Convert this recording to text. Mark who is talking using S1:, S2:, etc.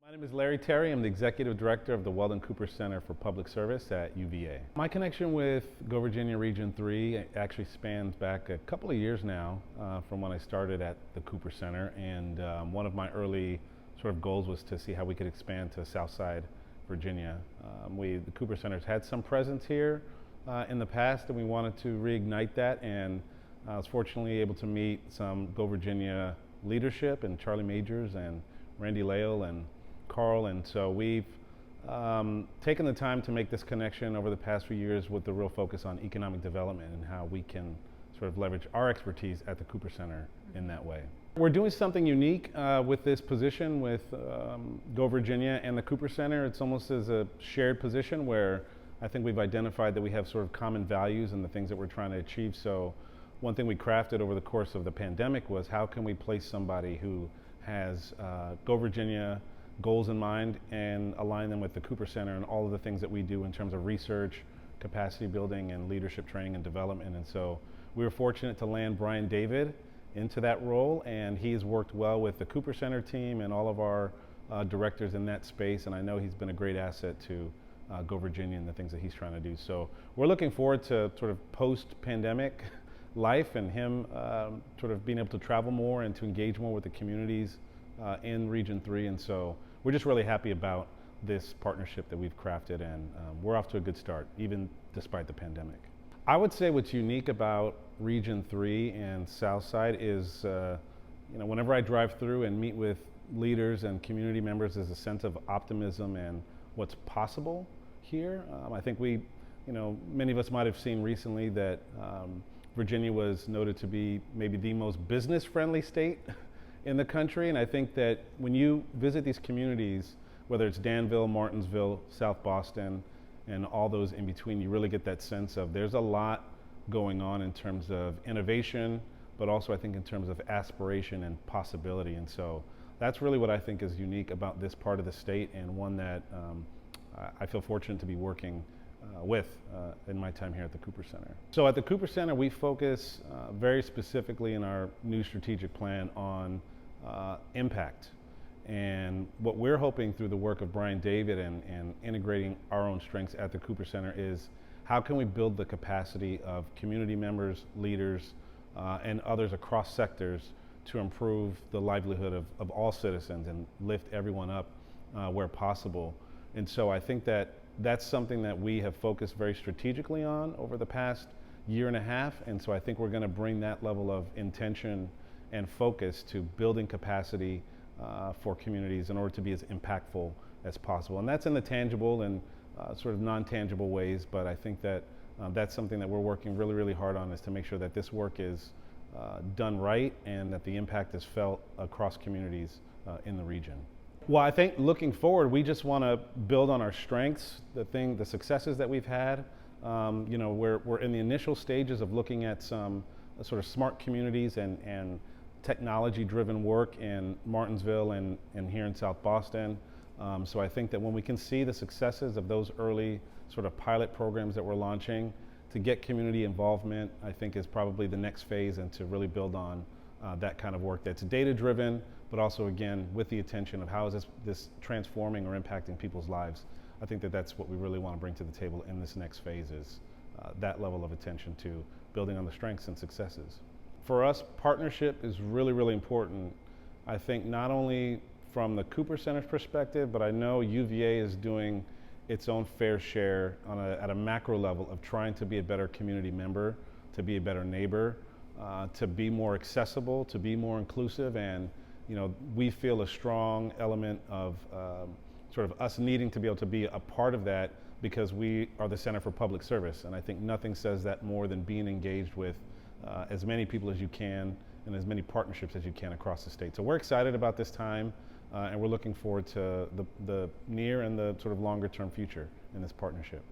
S1: My name is Larry Terry. I'm the Executive Director of the Weldon Cooper Center for Public Service at UVA. My connection with Go Virginia Region 3 actually spans back a couple of years now from when I started at the Cooper Center, and one of my early sort of goals was to see how we could expand to Southside Virginia. The Cooper Center's had some presence here in the past, and we wanted to reignite that, and I was fortunately able to meet some Go Virginia leadership, and Charlie Majors and Randy Lael and Carl, and so we've taken the time to make this connection over the past few years with the real focus on economic development and how we can sort of leverage our expertise at the Cooper Center in that way. We're doing something unique with this position with Go Virginia and the Cooper Center. It's almost as a shared position where I think we've identified that we have sort of common values and the things that we're trying to achieve. So one thing we crafted over the course of the pandemic was how can we place somebody who has Go Virginia goals in mind and align them with the Cooper Center and all of the things that we do in terms of research, capacity building, and leadership training and development. And so we were fortunate to land Brian David into that role, and he's worked well with the Cooper Center team and all of our directors in that space, and I know he's been a great asset to Go Virginia and the things that he's trying to do. So we're looking forward to sort of post-pandemic life and him sort of being able to travel more and to engage more with the communities in Region 3, and so we're just really happy about this partnership that we've crafted, and we're off to a good start, even despite the pandemic. I would say what's unique about Region 3 and Southside is, whenever I drive through and meet with leaders and community members, there's a sense of optimism and what's possible here. I think many of us might have seen recently that Virginia was noted to be maybe the most business-friendly state in the country, and I think that when you visit these communities, whether it's Danville, Martinsville, South Boston, and all those in between, you really get that sense of there's a lot going on in terms of innovation, but also I think in terms of aspiration and possibility. And so that's really what I think is unique about this part of the state, and one that I feel fortunate to be working with in my time here at the Cooper Center. So at the Cooper Center, we focus very specifically in our new strategic plan on impact. And what we're hoping through the work of Brian David and integrating our own strengths at the Cooper Center is how can we build the capacity of community members, leaders, and others across sectors to improve the livelihood of all citizens and lift everyone up where possible. And so I think that that's something that we have focused very strategically on over the past year and a half, and so I think we're going to bring that level of intention and focus to building capacity for communities in order to be as impactful as possible. And that's in the tangible and sort of non-tangible ways, but I think that that's something that we're working really, really hard on, is to make sure that this work is done right and that the impact is felt across communities in the region. Well, I think looking forward, we just want to build on our strengths, the successes that we've had. We're in the initial stages of looking at some sort of smart communities and technology-driven work in Martinsville and here in South Boston. So I think that when we can see the successes of those early sort of pilot programs that we're launching, to get community involvement, I think is probably the next phase, and to really build on that kind of work that's data-driven, but also, again, with the attention of how is this transforming or impacting people's lives. I think that that's what we really want to bring to the table in this next phase, is that level of attention to building on the strengths and successes. For us, partnership is really, really important. I think not only from the Cooper Center's perspective, but I know UVA is doing its own fair share at a macro level of trying to be a better community member, to be a better neighbor, to be more accessible, to be more inclusive, and we feel a strong element of sort of us needing to be able to be a part of that, because we are the Center for Public Service, and I think nothing says that more than being engaged with as many people as you can and as many partnerships as you can across the state. So we're excited about this time, and we're looking forward to the near and the sort of longer term future in this partnership.